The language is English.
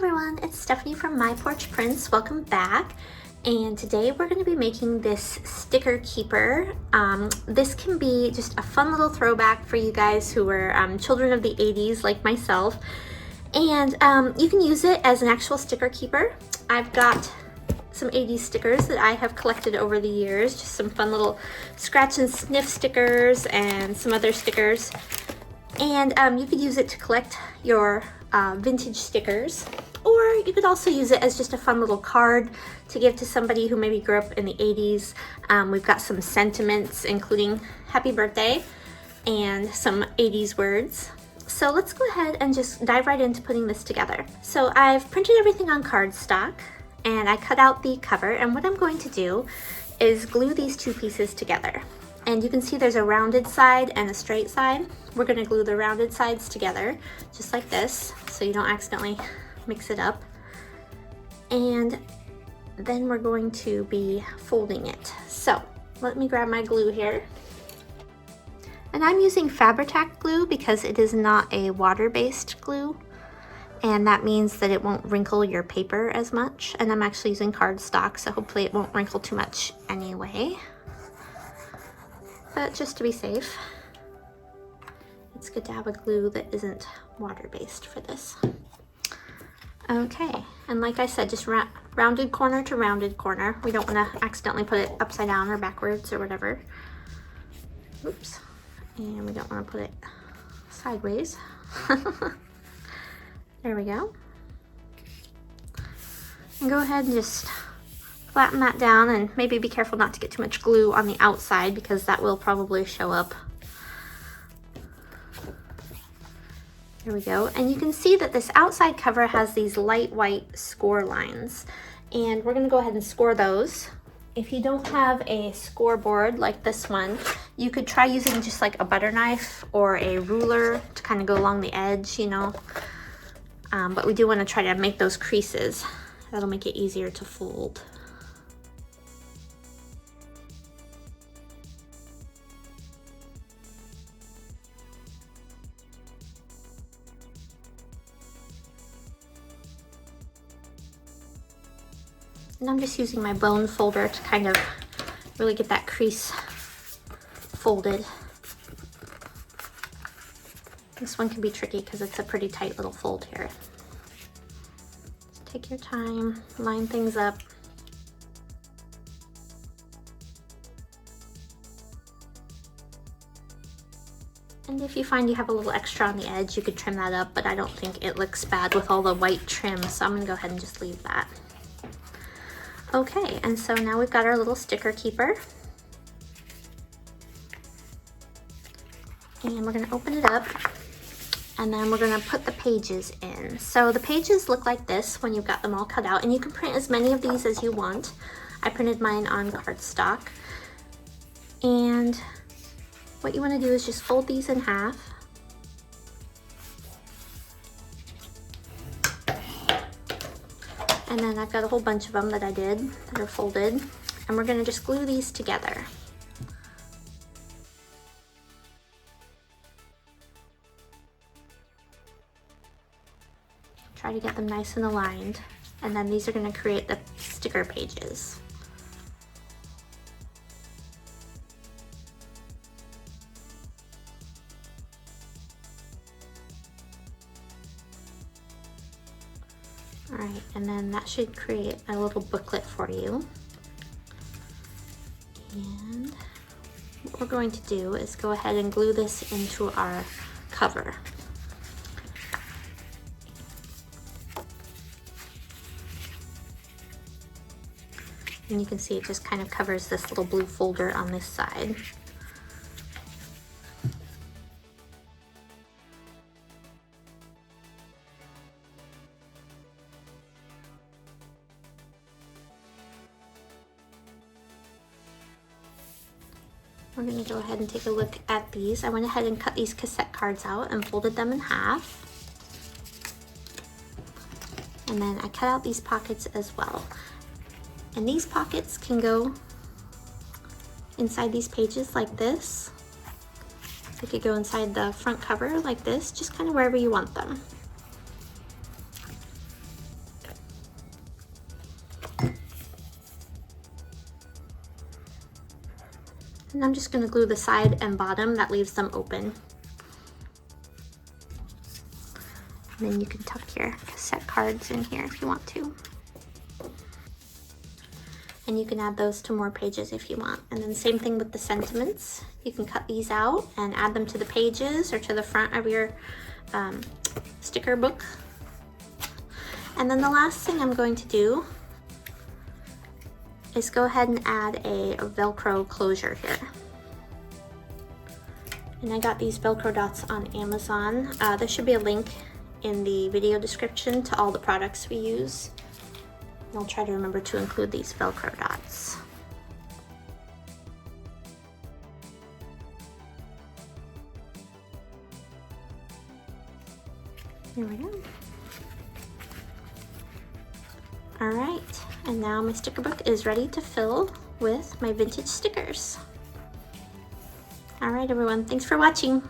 everyone, it's Stephanie from My Porch Prints. Welcome back. And today we're going to be making this sticker keeper. This can be just a fun little throwback for you guys who were children of the 80s like myself. And you can use it as an actual sticker keeper. I've got some 80s stickers that I have collected over the years. Just some fun little scratch and sniff stickers and some other stickers. And you could use it to collect your vintage stickers, or you could also use it as just a fun little card to give to somebody who maybe grew up in the 80s. We've got some sentiments, including happy birthday and some 80s words. So let's go ahead and just dive right into putting this together. So I've printed everything on cardstock and I cut out the cover, and what I'm going to do is glue these two pieces together. And you can see there's a rounded side and a straight side. We're going to glue the rounded sides together just like this so you don't accidentally mix it up. And then we're going to be folding it. So let me grab my glue here. And I'm using Fabri-Tac glue because it is not a water-based glue. And that means that it won't wrinkle your paper as much. And I'm actually using cardstock, so hopefully it won't wrinkle too much anyway. But just to be safe, it's good to have a glue that isn't water-based for this. Okay, and like I said, just rounded corner to rounded corner. We don't want to accidentally put it upside down or backwards or whatever. Oops. And we don't want to put it sideways. There we go. And go ahead and just flatten that down, and maybe be careful not to get too much glue on the outside because that will probably show up. There we go. And you can see that this outside cover has these light white score lines, and we're going to go ahead and score those. If you don't have a scoreboard like this one, you could try using just like a butter knife or a ruler to kind of go along the edge, you know. But we do want to try to make those creases. That'll make it easier to fold. And I'm just using my bone folder to kind of really get that crease folded. This one can be tricky because it's a pretty tight little fold here. Just take your time, line things up. And if you find you have a little extra on the edge, you could trim that up, but I don't think it looks bad with all the white trim, so I'm gonna go ahead and just leave that. Okay, and so now we've got our little sticker keeper. And we're gonna open it up, and then we're gonna put the pages in. So the pages look like this when you've got them all cut out, and you can print as many of these as you want. I printed mine on cardstock. And what you wanna do is just fold these in half. And then I've got a whole bunch of them that I did that are folded, and we're gonna just glue these together. Try to get them nice and aligned, and then these are gonna create the sticker pages. All right, and then that should create a little booklet for you. And what we're going to do is go ahead and glue this into our cover. And you can see it just kind of covers this little blue folder on this side. We're going to go ahead and take a look at these. I went ahead and cut these cassette cards out and folded them in half. And then I cut out these pockets as well. And these pockets can go inside these pages like this. They could go inside the front cover like this, just kind of wherever you want them. And I'm just going to glue the side and bottom that leaves them open. And then you can tuck your cassette cards in here if you want to. And you can add those to more pages if you want. And then same thing with the sentiments. You can cut these out and add them to the pages or to the front of your sticker book. And then the last thing I'm going to do is go ahead and add a VELCRO closure here. And I got these VELCRO dots on Amazon. There should be a link in the video description to all the products we use. And I'll try to remember to include these VELCRO dots. There we go. All right, and now my sticker book is ready to fill with my vintage stickers. All right, everyone, thanks for watching.